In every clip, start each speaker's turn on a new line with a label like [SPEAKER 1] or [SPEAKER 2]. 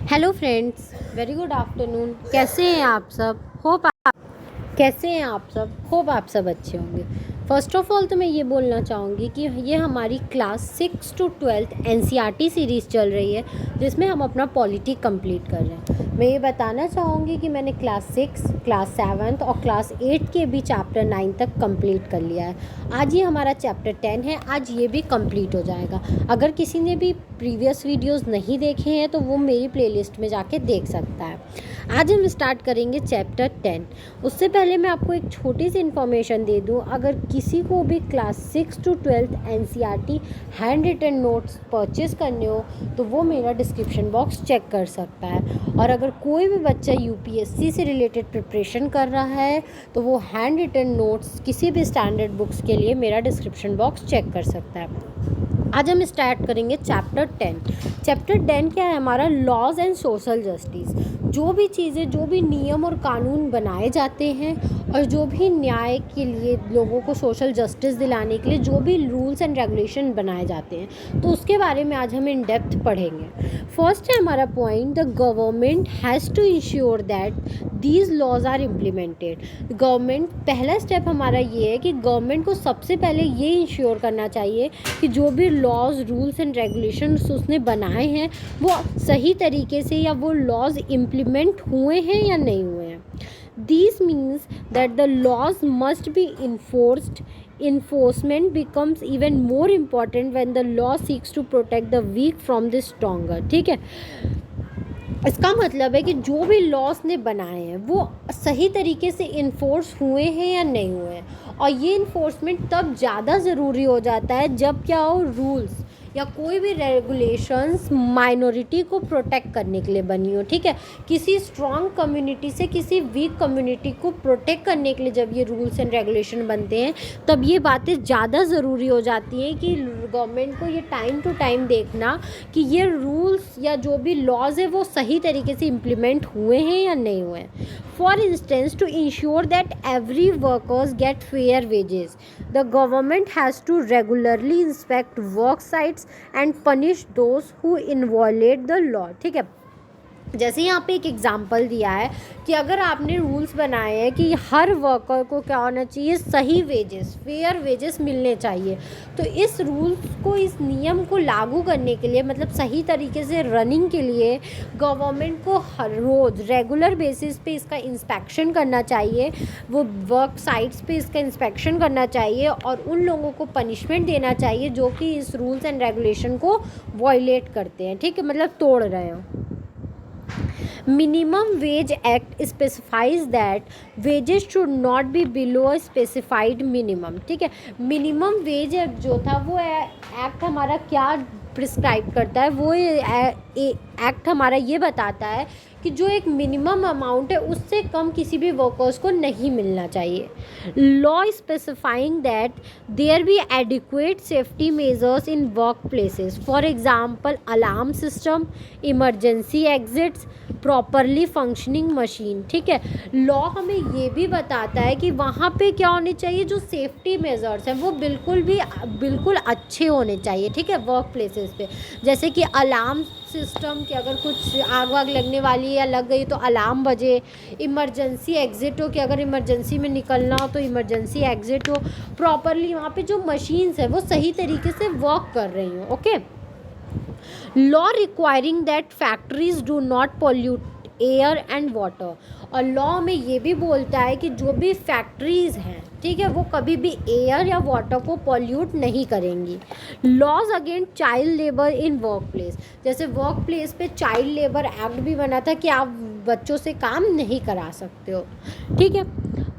[SPEAKER 1] Hello friends, very good afternoon. कैसे हैं आप सब? होप आप सब अच्छे होंगे। फर्स्ट ऑफ ऑल तो मैं ये बोलना चाहूँगी कि ये हमारी क्लास 6 to 12 एनसीईआरटी सीरीज़ चल रही है, जिसमें हम अपना पॉलिटी कंप्लीट कर रहे हैं। मैं ये बताना चाहूँगी कि मैंने क्लास 6, क्लास 7 और क्लास 8 के भी चैप्टर 9 तक कंप्लीट कर लिया है। आज ये हमारा चैप्टर 10 है, आज ये भी कंप्लीट हो जाएगा। अगर किसी ने भी प्रीवियस वीडियोस नहीं देखे हैं तो वो मेरी प्लेलिस्ट में जाके देख सकता है। आज हम स्टार्ट करेंगे चैप्टर 10। उससे पहले मैं आपको एक छोटी सी इन्फॉर्मेशन दे दूं, अगर किसी को भी class 6 to 12 NCERT hand written notes purchase करने हो तो वो मेरा डिस्क्रिप्शन बॉक्स चेक कर सकता है। और अगर कोई भी बच्चा यूपीएससी से रिलेटेड प्रिपरेशन कर रहा है तो वो हैंड रिटन नोट्स किसी भी स्टैंडर्ड बुक्स के लिए मेरा डिस्क्रिप्शन बॉक्स चेक कर सकता है। आज हम स्टार्ट करेंगे चैप्टर 10। चैप्टर 10 क्या है हमारा? Laws and social justice. जो भी चीज़ें, जो भी नियम और कानून बनाए जाते हैं और जो भी न्याय के लिए, लोगों को सोशल जस्टिस दिलाने के लिए जो भी रूल्स एंड रेगुलेशन बनाए जाते हैं, तो उसके बारे में आज हम इन डेप्थ पढ़ेंगे। फर्स्ट है हमारा point, the government has to ensure that these laws are implemented. Government, पहला स्टेप हमारा ये है कि गवर्नमेंट को सबसे पहले ये इंश्योर करना चाहिए कि जो भी लॉज, रूल्स एंड रेगुलेशंस उसने बनाए हैं वो सही तरीके से, या वो लॉज इम्प्लीमेंट हुए हैं या नहीं हुए हैं। This means that the laws must be enforced. Enforcement becomes even more important when the law seeks to protect the weak from the stronger। ठीक है, इसका मतलब है कि जो भी लॉस ने बनाए हैं वो सही तरीके से इन्फोर्स हुए हैं या नहीं हुए हैं। और ये इन्फोर्समेंट तब ज़्यादा ज़रूरी हो जाता है जब क्या हो, रूल्स या कोई भी रेगुलेशंस माइनॉरिटी को प्रोटेक्ट करने के लिए बनी हो। ठीक है, किसी स्ट्रॉन्ग कम्युनिटी से किसी वीक कम्युनिटी को प्रोटेक्ट करने के लिए जब ये रूल्स एंड रेगुलेशन बनते हैं तब ये बातें ज़्यादा ज़रूरी हो जाती हैं कि गवर्नमेंट को ये टाइम टू टाइम देखना कि ये रूल्स या जो भी लॉज है वो सही तरीके से इम्प्लीमेंट हुए हैं या नहीं हुए हैं। For instance, to ensure that every workers get fair wages, the government has to regularly inspect work sites and punish those who inviolate the law. ठीक है, जैसे यहाँ पे एक एग्जांपल दिया है कि अगर आपने रूल्स बनाए हैं कि हर वर्कर को क्या होना चाहिए, सही वेजेस, फेयर वेजेस मिलने चाहिए, तो इस रूल्स को, इस नियम को लागू करने के लिए, मतलब सही तरीके से रनिंग के लिए गवर्नमेंट को हर रोज़ रेगुलर बेसिस पे इसका इंस्पेक्शन करना चाहिए। वो वर्क साइट्स पे इसका इंस्पेक्शन करना चाहिए और उन लोगों को पनिशमेंट देना चाहिए जो कि इस रूल्स एंड रेगुलेशन को वायलेट करते हैं। ठीक है, मतलब तोड़ रहे हो। Minimum Wage Act specifies that wages should not be below a specified minimum। ठीक है, मिनिमम वेज एक्ट जो था वो एक्ट हमारा क्या प्रिस्क्राइब करता है, वो एक्ट हमारा ये बताता है कि जो एक मिनिमम अमाउंट है उससे कम किसी भी वर्कर्स को नहीं मिलना चाहिए। Law specifying that there be adequate safety measures in work places, for example alarm system, emergency exits, properly functioning machine. ठीक है, लॉ हमें ये भी बताता है कि वहाँ पे क्या होने चाहिए, जो सेफ्टी मेजर्स हैं वो बिल्कुल अच्छे होने चाहिए। ठीक है, वर्क प्लेसेस पे, जैसे कि अलार्म सिस्टम कि अगर कुछ आग वाग लगने वाली है या लग गई तो अलार्म बजे, इमरजेंसी एग्ज़िट हो कि अगर इमरजेंसी में निकलना हो तो इमरजेंसी एग्ज़िट हो, प्रॉपरली वहाँ पे जो मशीन्स है वो सही तरीके से वर्क कर रही हो। Okay, law requiring that factories do not pollute air and water. और लॉ में ये भी बोलता है कि जो भी फैक्ट्रीज़ हैं, ठीक है, वो कभी भी एयर या वाटर को पॉल्यूट नहीं करेंगी। Laws against child labour in work place, जैसे वर्क प्लेस पे चाइल्ड लेबर एक्ट भी बना था कि आप बच्चों से काम नहीं करा सकते हो। ठीक है,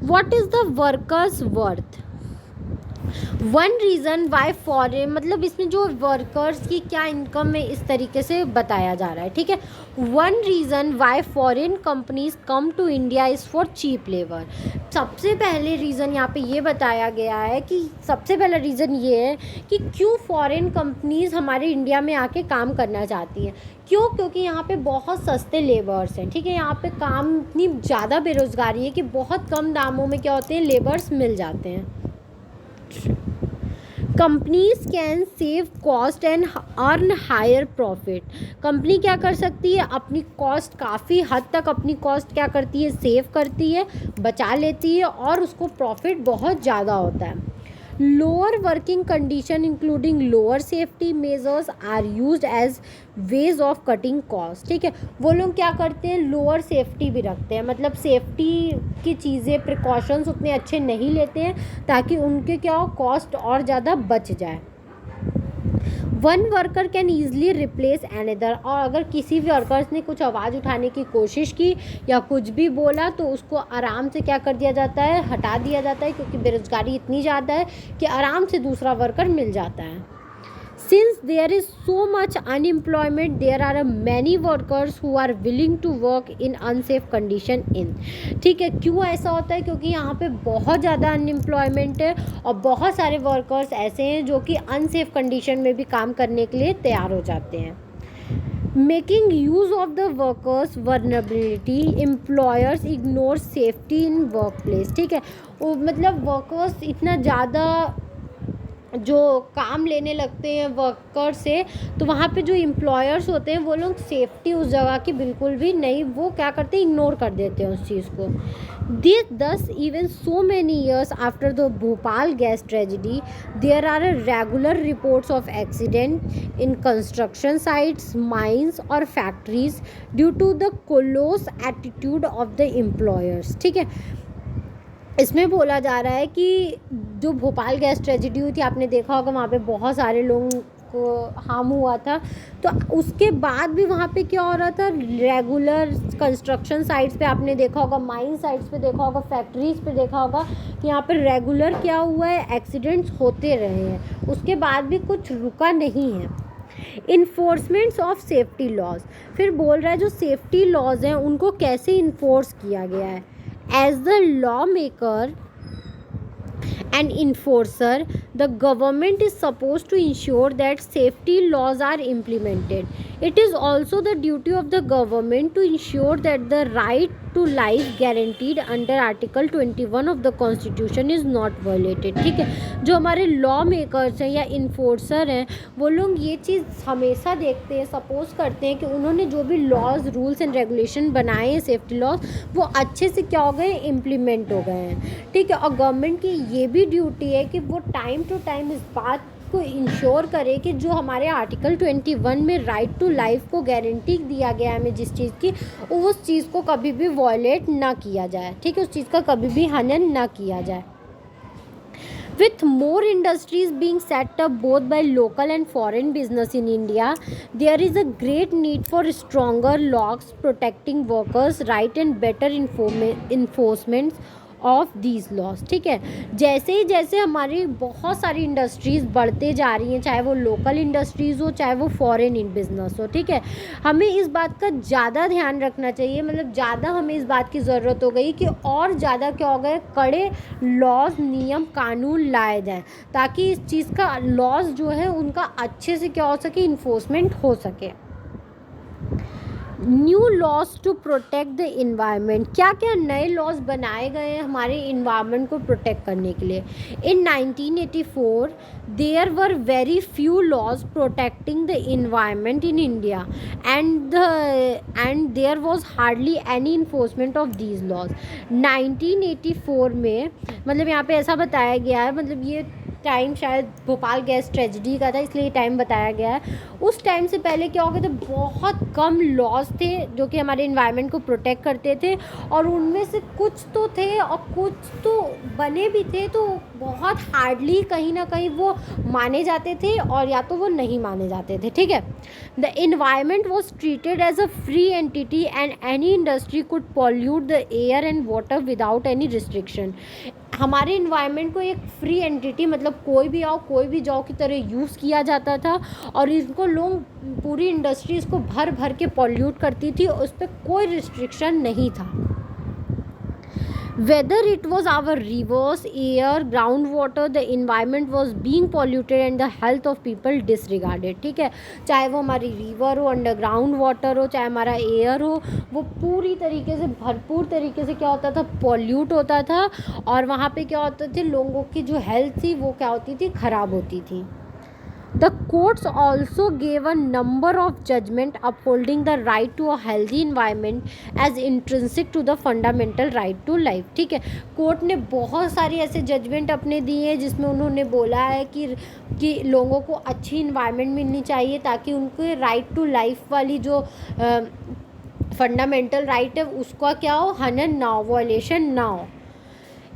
[SPEAKER 1] what is the workers worth. One reason why foreign, मतलब इसमें जो वर्कर्स की क्या इनकम है इस तरीके से बताया जा रहा है। ठीक है, one reason why foreign companies come to India is for cheap labour. सबसे पहले रीज़न यहाँ पे ये बताया गया है कि सबसे पहला रीज़न ये है कि क्यों फॉरेन कंपनीज हमारे इंडिया में आके काम करना चाहती हैं। क्यों? क्योंकि यहाँ पे बहुत सस्ते लेबर्स हैं। ठीक है, यहाँ पे काम, इतनी ज़्यादा बेरोज़गारी है कि बहुत कम दामों में क्या होते हैं, लेबर्स मिल जाते हैं। Companies can save cost and earn higher profit. Company क्या कर सकती है, अपनी कॉस्ट काफ़ी हद तक अपनी कॉस्ट क्या करती है, सेव करती है, बचा लेती है और उसको प्रॉफिट बहुत ज़्यादा होता है। Lower working condition including lower safety measures are used as ways of cutting cost. ठीक है, वो लोग क्या करते हैं, लोअर सेफ्टी भी रखते हैं, मतलब सेफ्टी की चीज़ें प्रिकॉशंस उतने अच्छे नहीं लेते हैं ताकि उनके क्या हो, कॉस्ट और ज़्यादा बच जाए। One worker can easily replace another, और अगर किसी भी वर्कर्स ने कुछ आवाज़ उठाने की कोशिश की या कुछ भी बोला तो उसको आराम से क्या कर दिया जाता है, हटा दिया जाता है, क्योंकि बेरोज़गारी इतनी ज़्यादा है कि आराम से दूसरा वर्कर मिल जाता है। Since there is so much unemployment, there are many workers who are willing to work in unsafe condition in। ठीक है, क्यों ऐसा होता है, क्योंकि यहाँ पे बहुत ज़्यादा अनएम्प्लॉयमेंट है और बहुत सारे वर्कर्स ऐसे हैं जो कि अनसेफ कंडीशन में भी काम करने के लिए तैयार हो जाते हैं। Making use of the workers vulnerability, employers ignore safety in work place. ठीक है, वो मतलब वर्कर्स इतना ज़्यादा जो काम लेने लगते हैं वर्कर से, तो वहाँ पे जो एम्प्लॉयर्स होते हैं वो लोग सेफ्टी उस जगह की बिल्कुल भी नहीं, वो क्या करते हैं, इग्नोर कर देते हैं उस चीज़ को। Thus even so many years after the Bhopal gas tragedy, there are regular reports of accident in construction sites, mines और factories due to the callous attitude of the employers। ठीक है, इसमें बोला जा रहा है कि जो भोपाल गैस ट्रेजेडी हुई थी, आपने देखा होगा वहाँ पे बहुत सारे लोगों को हार्म हुआ था, तो उसके बाद भी वहाँ पे क्या हो रहा था, रेगुलर कंस्ट्रक्शन साइट्स पे आपने देखा होगा, माइन साइट्स पे देखा होगा, फैक्ट्रीज़ पे देखा होगा कि यहाँ पे रेगुलर क्या हुआ है, एक्सीडेंट्स होते रहे हैं, उसके बाद भी कुछ रुका नहीं है। इन्फोर्समेंट्स ऑफ सेफ्टी लॉज, फिर बोल रहा है जो सेफ्टी लॉज हैं उनको कैसे इन्फोर्स किया गया है। As the lawmaker and enforcer, the government is supposed to ensure that safety laws are implemented. It is also the duty of the government to ensure that the right to life guaranteed under Article 21 of the Constitution is not violated। ठीक है, जो हमारे law makers हैं या enforcer हैं वो लोग ये चीज़ हमेशा देखते हैं, सपोज करते हैं कि उन्होंने जो भी लॉज रूल्स एंड रेगुलेशन बनाए हैं, सेफ्टी लॉज, वो अच्छे से क्या हो गए, इम्प्लीमेंट हो गए हैं। ठीक है, और गवर्नमेंट की ये भी ड्यूटी है कि वो टाइम टू टाइम इस बात को इंश्योर करे कि जो हमारे आर्टिकल 21 में राइट टू लाइफ को गारंटी दिया गया है हमें जिस चीज़ की, उस चीज़ को कभी भी वॉयलेट ना किया जाए। ठीक है, उस चीज़ का कभी भी हनन ना किया जाए। With more industries being set up both by local and foreign business in India, there is a great need for stronger laws protecting workers' right and better enforcement of these loss. ठीक है, जैसे ही जैसे हमारी बहुत सारी industries बढ़ते जा रही हैं, चाहे वो लोकल इंडस्ट्रीज़ हो चाहे वो फॉरेन इन बिज़नेस हो, ठीक है, हमें इस बात का ज़्यादा ध्यान रखना चाहिए, मतलब ज़्यादा हमें इस बात की ज़रूरत हो गई कि और ज़्यादा क्या हो गए, कड़े लॉज, नियम, कानून लाए जाएँ ताकि इस चीज़ का लॉज जो है उनका अच्छे से क्या हो सके, इन्फोर्समेंट हो सके। New laws to protect the environment, क्या क्या नए लॉज बनाए गए हैं हमारे इन्वायरमेंट को प्रोटेक्ट करने के लिए। In 1984 there were very few laws protecting the environment in India and there was hardly any enforcement of these laws. 1984 में मतलब यहाँ पे ऐसा बताया गया है, मतलब ये टाइम शायद भोपाल गैस ट्रेजेडी का था इसलिए टाइम बताया गया है। उस टाइम से पहले क्या हो गया था, बहुत कम लॉज थे जो कि हमारे इन्वायरमेंट को प्रोटेक्ट करते थे, और उनमें से कुछ तो थे और कुछ तो बने भी थे तो बहुत हार्डली कहीं ना कहीं वो माने जाते थे और या तो वो नहीं माने जाते थे। ठीक है, the environment was treated as a free entity and any industry could pollute the air and water without any restriction. हमारे इन्वायरमेंट को एक फ्री एंटिटी, मतलब कोई भी आओ कोई भी जाओ की तरह यूज़ किया जाता था, और इनको लोग पूरी इंडस्ट्री इसको भर भर के पॉल्यूट करती थी और उस पर कोई रिस्ट्रिक्शन नहीं था। whether it was our rivers, air, groundwater, the environment was being polluted and the health of people disregarded. ठीक है, चाहे वो हमारी रिवर हो, अंडरग्राउंड वाटर हो, चाहे हमारा एयर हो, वो पूरी तरीके से भरपूर तरीके से क्या होता था, पॉल्यूट होता था। और वहाँ पे क्या होता थे, लोगों की जो हेल्थ थी वो क्या होती थी, ख़राब होती थी। The courts also gave a number of judgment upholding the right to a healthy environment as intrinsic to the fundamental right to life। ठीक है, कोर्ट ने बहुत सारी ऐसे जजमेंट अपने दिए हैं जिसमें उन्होंने बोला है कि लोगों को अच्छी इन्वायरमेंट मिलनी चाहिए ताकि उनके राइट टू लाइफ वाली जो फंडामेंटल राइट है उसका क्या हो, हनन ना हो, वॉयलेशन ना हो।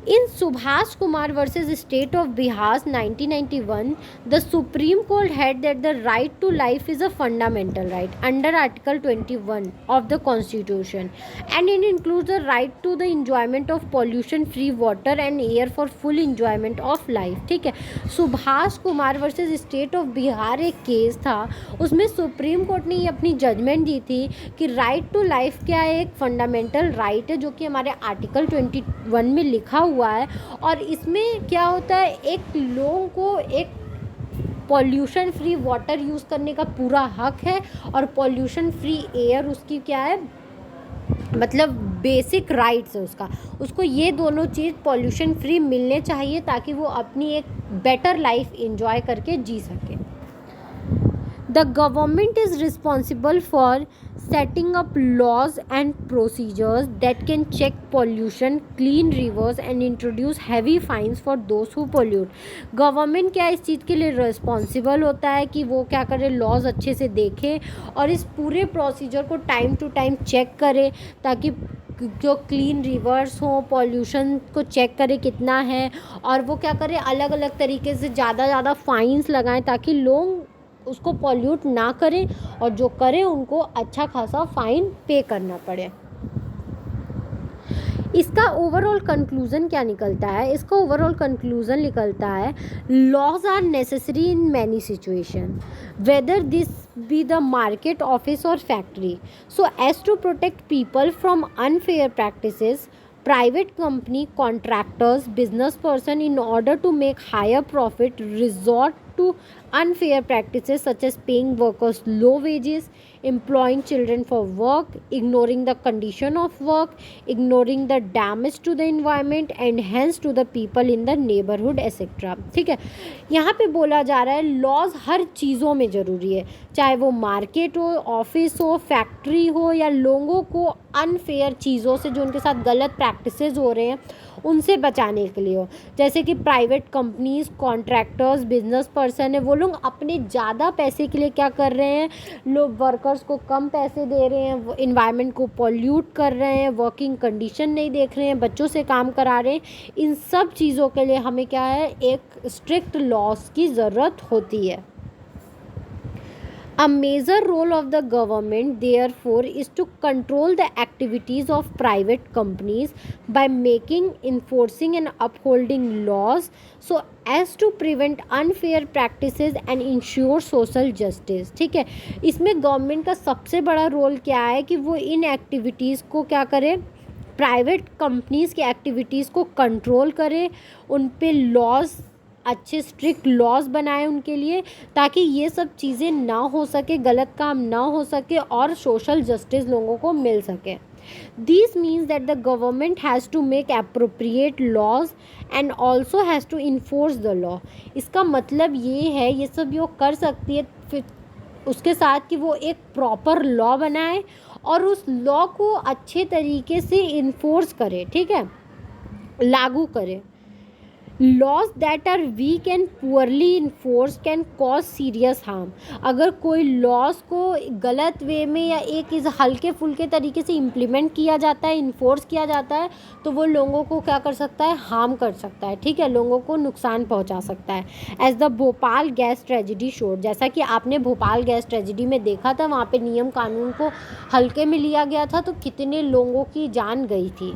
[SPEAKER 1] In Subhas Kumar versus State of Bihar 1991, the Supreme Court held that the right to life is a fundamental right under Article 21 of the Constitution, and it includes the right to the enjoyment of pollution-free water and air for full enjoyment of life। ठीक है, Subhash Kumar versus state of Bihar एक case था, उसमें supreme court ने ये अपनी judgement दी थी कि राइट टू लाइफ क्या है, एक फंडामेंटल राइट है जो कि हमारे आर्टिकल 21 में लिखा हुआ है। और इसमें क्या होता है, एक लोगों को एक पॉल्यूशन फ्री वाटर यूज़ करने का पूरा हक है और पॉल्यूशन फ्री एयर उसकी क्या है, मतलब बेसिक राइट्स है उसको ये दोनों चीज़ पॉल्यूशन फ्री मिलने चाहिए ताकि वो अपनी एक बेटर लाइफ एंजॉय करके जी सके। The government is responsible for setting up laws and procedures that can check pollution, clean rivers and introduce heavy fines for those who pollute। Government क्या इस चीज़ के लिए रिस्पॉन्सिबल होता है कि वो क्या करे, लॉज अच्छे से देखे और इस पूरे प्रोसीजर को टाइम टू टाइम चेक करे ताकि जो क्लीन रिवर्स हो, पॉल्यूशन को चेक करे कितना है, और वो क्या करे, अलग अलग तरीके से ज़्यादा फाइन्स लगाएं ताकि लोग उसको पॉल्यूट ना करें और जो करें उनको अच्छा खासा फाइन पे करना पड़े। इसका ओवरऑल कंक्लूज़न क्या निकलता है, इसका ओवरऑल कंक्लूज़न निकलता है laws are necessary in many situation whether this be the market, office और factory, so as to protect people from unfair practices, private company, contractors, business person in order to make higher profit resort to unfair practices such as paying workers low wages, employing children for work, ignoring the condition of work, ignoring the damage to the environment and hence to the people in the neighborhood etc। ठीक है, यहाँ पे बोला जा रहा है laws हर चीज़ों में ज़रूरी है, चाहे वो मार्केट हो, ऑफिस हो, फैक्ट्री हो या लोगों को अनफेयर चीज़ों से जो उनके साथ गलत प्रैक्टिसेस हो रहे हैं उनसे बचाने के लिए हो। जैसे कि private companies, contractors, business person है, वो लोग अपने ज़्यादा पैसे के लिए क्या कर रहे हैं, लोग वर्कर्स को कम पैसे दे रहे हैं, इन्वायरमेंट को पॉल्यूट कर रहे हैं, वर्किंग कंडीशन नहीं देख रहे हैं, बच्चों से काम करा रहे हैं। इन सब चीज़ों के लिए हमें क्या है, एक स्ट्रिक्ट लॉज की ज़रूरत होती है। A major role of the government, therefore, is to control the activities of private companies by making, enforcing, and upholding laws so as to prevent unfair practices and ensure social justice। ठीक है, इसमें government का सबसे बड़ा role क्या है कि वो इन एक्टिविटीज़ को क्या करे, प्राइवेट कंपनीज़ की एक्टिविटीज़ को कंट्रोल करे, उन पे लॉज, अच्छे स्ट्रिक्ट लॉज बनाए उनके लिए ताकि ये सब चीज़ें ना हो सके, गलत काम ना हो सके और सोशल जस्टिस लोगों को मिल सके। This means that the government has to make appropriate laws and also has to enforce the law। इसका मतलब ये है, ये सब वो कर सकती है फिर उसके साथ कि वो एक प्रॉपर लॉ बनाए और उस लॉ को अच्छे तरीके से इन्फोर्स करे, ठीक है, लागू करे। Laws that are weak and poorly enforce can cause serious harm. अगर कोई लॉज को गलत वे में या एक इस हल्के फुल्के तरीके से इम्प्लीमेंट किया जाता है, इन्फोर्स किया जाता है, तो वो लोगों को क्या कर सकता है, हार्म कर सकता है, ठीक है, लोगों को नुकसान पहुंचा सकता है। As the Bhopal gas tragedy showed, जैसा कि आपने भोपाल गैस ट्रेजिडी में देखा था, वहाँ पे नियम कानून को हल्के में लिया गया था तो कितने लोगों की जान गई थी।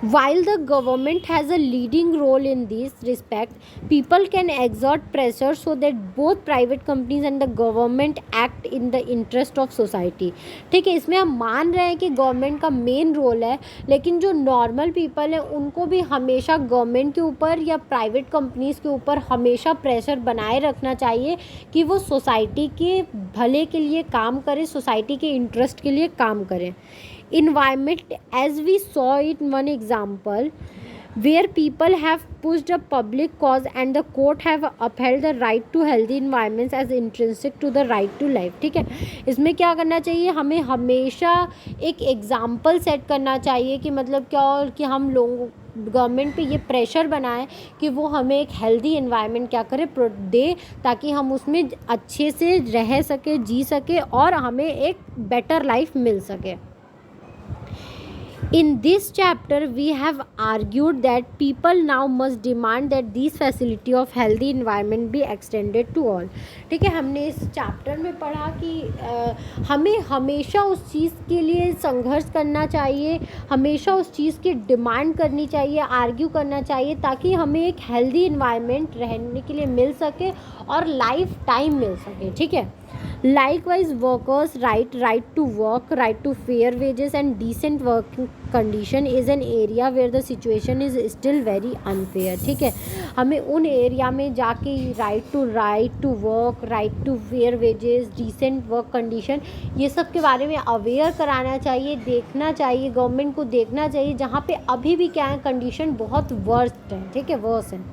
[SPEAKER 1] While the government has a leading role in this respect, people can exert pressure so that both private companies and the government act in the interest of society. ठीक है, इसमें हम मान रहे हैं कि गवर्नमेंट का मेन रोल है, लेकिन जो नॉर्मल पीपल है उनको भी हमेशा गवर्नमेंट के ऊपर या प्राइवेट कंपनीज़ के ऊपर हमेशा प्रेशर बनाए रखना चाहिए कि वो सोसाइटी के भले के लिए काम करें, सोसाइटी के इंटरेस्ट के लिए काम करें. Environment, as we saw in one example, where people have pushed a public cause and the court have upheld the right to healthy environments as intrinsic to the right to life. ठीक है, इसमें क्या करना चाहिए, हमें हमेशा एक example set करना चाहिए कि मतलब क्या, और कि हम लोगों गवर्नमेंट पे ये प्रेशर बनाए कि वो हमें एक हेल्दी एनवायरनमेंट क्या करे दे, ताकि हम उसमें अच्छे से रह सके, जी सके और हमें एक बेटर लाइफ मिल सके. In this chapter, we have argued that people now must demand that these facility of healthy environment be extended to all. ठीक है, हमने इस चैप्टर में पढ़ा कि हमें हमेशा उस चीज़ के लिए संघर्ष करना चाहिए, हमेशा उस चीज़ की डिमांड करनी चाहिए, आर्ग्यू करना चाहिए, ताकि हमें एक हेल्दी इन्वायरमेंट रहने के लिए मिल सके और लाइफ टाइम मिल सके. ठीक है. Likewise, workers' right to work, right to fair wages and decent working condition is an area where the situation is still very unfair. ठीक है, हमें उन एरिया में जाके right to work, right to fair wages, decent work condition, ये सब के बारे में अवेयर कराना चाहिए, देखना चाहिए, गवर्नमेंट को देखना चाहिए जहाँ पे अभी भी क्या है, कंडीशन बहुत वर्स्ट है. ठीक है, वर्स है.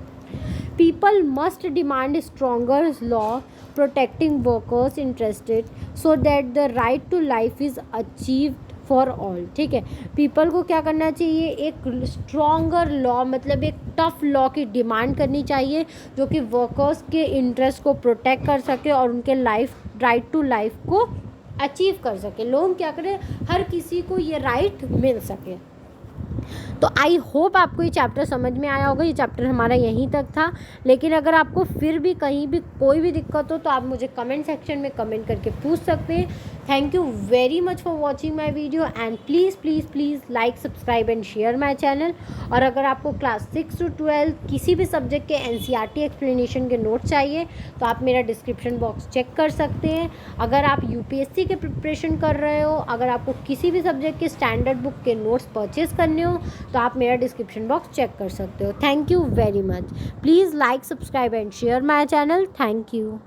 [SPEAKER 1] People must demand stronger law protecting workers' interested so that the right to life is achieved for all. ठीक है, पीपल को क्या करना चाहिए, एक स्ट्रॉन्गर लॉ, मतलब एक टफ लॉ की डिमांड करनी चाहिए जो कि वर्कर्स के इंटरेस्ट को प्रोटेक्ट कर सके और उनके लाइफ राइट टू लाइफ को अचीव कर सके. लोग क्या करें, हर किसी को ये राइट मिल सके. तो आई होप आपको ये चैप्टर समझ में आया होगा. ये चैप्टर हमारा यहीं तक था, लेकिन अगर आपको फिर भी कहीं भी कोई भी दिक्कत हो तो आप मुझे कमेंट सेक्शन में कमेंट करके पूछ सकते हैं. Thank you very much for watching my video and please please please like, subscribe and share my channel. और अगर आपको क्लास 6 to 12 किसी भी सब्जेक्ट के NCERT एक्सप्लेनेशन के नोट्स चाहिए तो आप मेरा डिस्क्रिप्शन बॉक्स चेक कर सकते हैं. अगर आप UPSC के प्रिपरेशन कर रहे हो, अगर आपको किसी भी सब्जेक्ट के स्टैंडर्ड बुक के नोट्स परचेज करने हो तो आप मेरा डिस्क्रिप्शन बॉक्स चेक कर सकते हो. Thank you very much. Please like, subscribe and share my channel. Thank you.